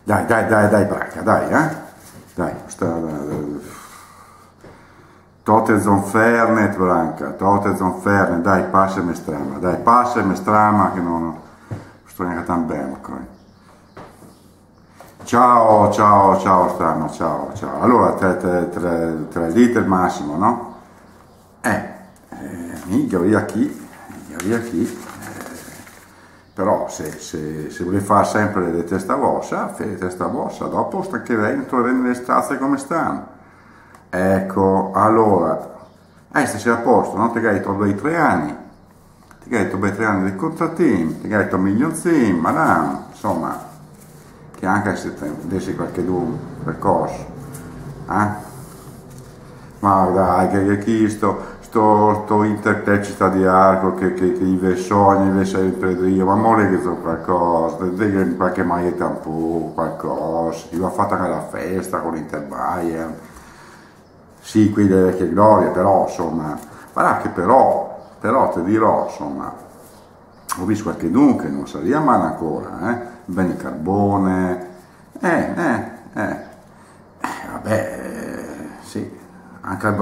Dai, Branca, dai, Dai, Tote Zonfernet, Branca, Tote Zonfernet, dai, passami strama, che non sto neanche tan bene, Ciao, strama, ciao. Allora, 3 litri al massimo, no? Mica via chi. Però se vuole fare sempre le testa vostra, fai testa vostra, dopo staccherei e troveremo le stazze come stanno. Ecco, allora, stasera a posto, no? Ti hai detto bei 3 anni, ti hai detto bei 3 anni di contrattim, ti hai detto milionzim, madame, insomma, che anche se avessi qualche qualcosa, Ma dai, che chi sto interprecita di arco che gli sogni, gli sempre io, ma mole che so qualcosa, in qualche maglietta un po', qualcosa, si va fatta anche la festa con l'Interbayern, sì, qui delle vecchie glorie, però insomma, guarda che però ti dirò, insomma, ho visto qualche dunque, non sarebbe male ancora, bene carbone, vabbè, sì, anche il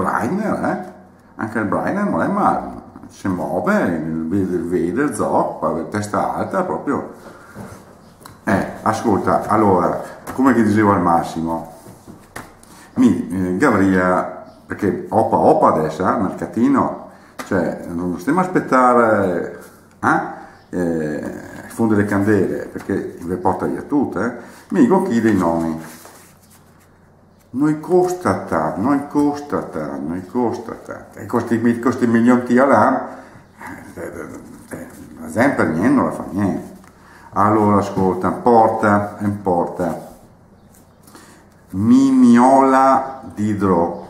Brainer non è male, si muove, vede, zoppa, testa alta, proprio. Ascolta, allora, come che dicevo al massimo, Gavria, perché opa adesso, mercatino, cioè, non stiamo a aspettare, fonde le candele, perché vi porta via tutto, mi dico chi dei nomi. Noi costa tanto, e questi milioni là, la gente per niente non la fa niente. Allora, ascolta, porta, Mignola d'idro,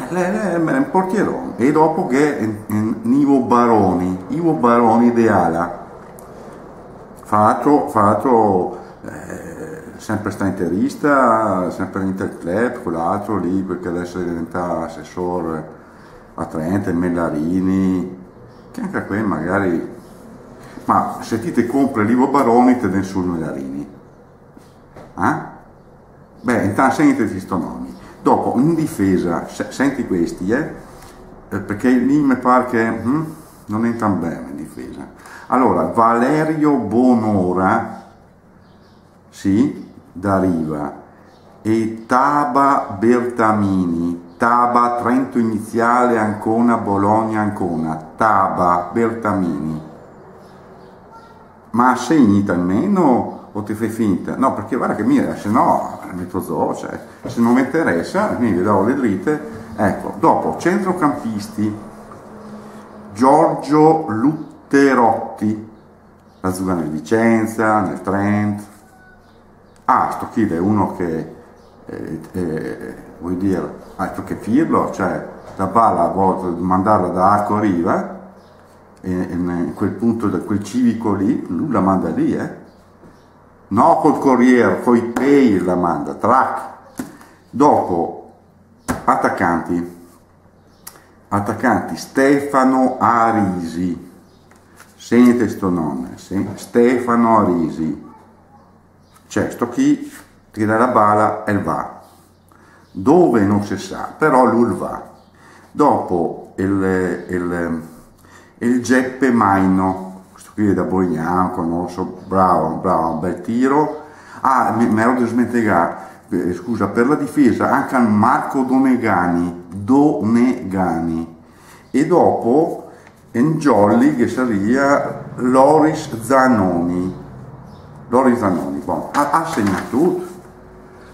è un portierone, e dopo che Ivo Baroni de Ala, fra l'altro sempre sta interista, sempre in Interclub, quell'altro lì, perché adesso diventa assessore a Trento, Mellarini, che anche qui magari, ma se ti compri l'Ivo Baroni te den sul Mellarini, Beh, intanto senti sto nomi. Dopo, in difesa, senti questi, perché lì mi pare che non entra bene in difesa. Allora, Valerio Bonora, sì, da Riva, e Taba Bertamini, Taba Trento Iniziale, Ancona, Bologna, Ancona, Taba Bertamini. Ma segnita almeno o ti fai finta? No, perché guarda che se no metto zoo, cioè, se non mi interessa, quindi do le dritte. Ecco, dopo, centrocampisti, Giorgio Lutterotti, la Zuga nel Vicenza, nel Trent. Sto qui è uno che, vuol dire, altro che Pirlo, cioè la palla a volte mandarla da arco a riva, in quel punto, da quel civico lì, lui la manda lì, no col Corriere, coi pay la manda, track. Dopo, attaccanti, Stefano Arisi, sente sto nome, Stefano Arisi, cioè sto chi ti dà la bala e va, dove non si sa, però lui va. Dopo il Geppe Maino, questo qui è da Bogliano, conosco, bravo, bel tiro. Mi ero da smentegare, scusa, per la difesa anche Marco Donegani, e dopo in Jolly che sarebbe Loris Zanoni, bon, ha segnato tutto.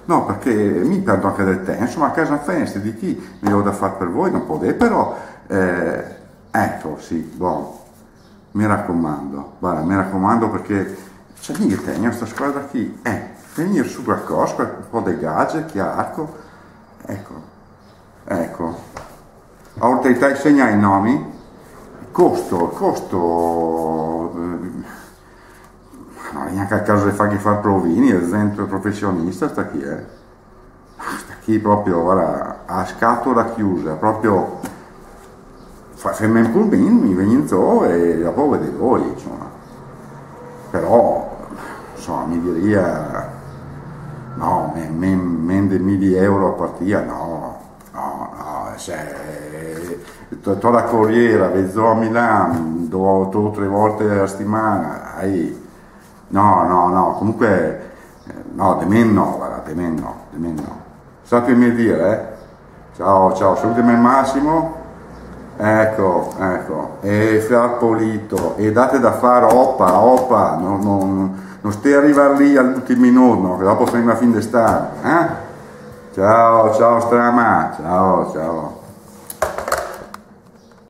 No, perché mi perdo anche del tempo, insomma, a casa feste di chi mi devo da fare per voi, non potete, però ecco, sì, boh, mi raccomando, guarda, perché c'è niente, questa squadra qui, venire su qualcosa, un po' di gadget, chiarco, ecco, autorità di segnare i nomi, costo, no, neanche a caso di fargli fare provini, ad esempio professionista, sta qui proprio, guarda, a scatola chiusa, proprio fammi un pulmin, mi vengo in zoo e dopo vedete voi, insomma. Però, insomma, mi diria, no, mende 1.000 € a partita, no, to la corriera, vezzo a Milano, 2 o 3 volte a settimana, no, comunque, no, de me no, guarda, de me no. Sappi dire, ciao, salutami al Massimo, ecco, e Fra Polito, e date da fare, oppa, non stai a arrivare lì all'ultimo minuto, che dopo fai una fin d'estate, eh? Ciao, Strama, ciao.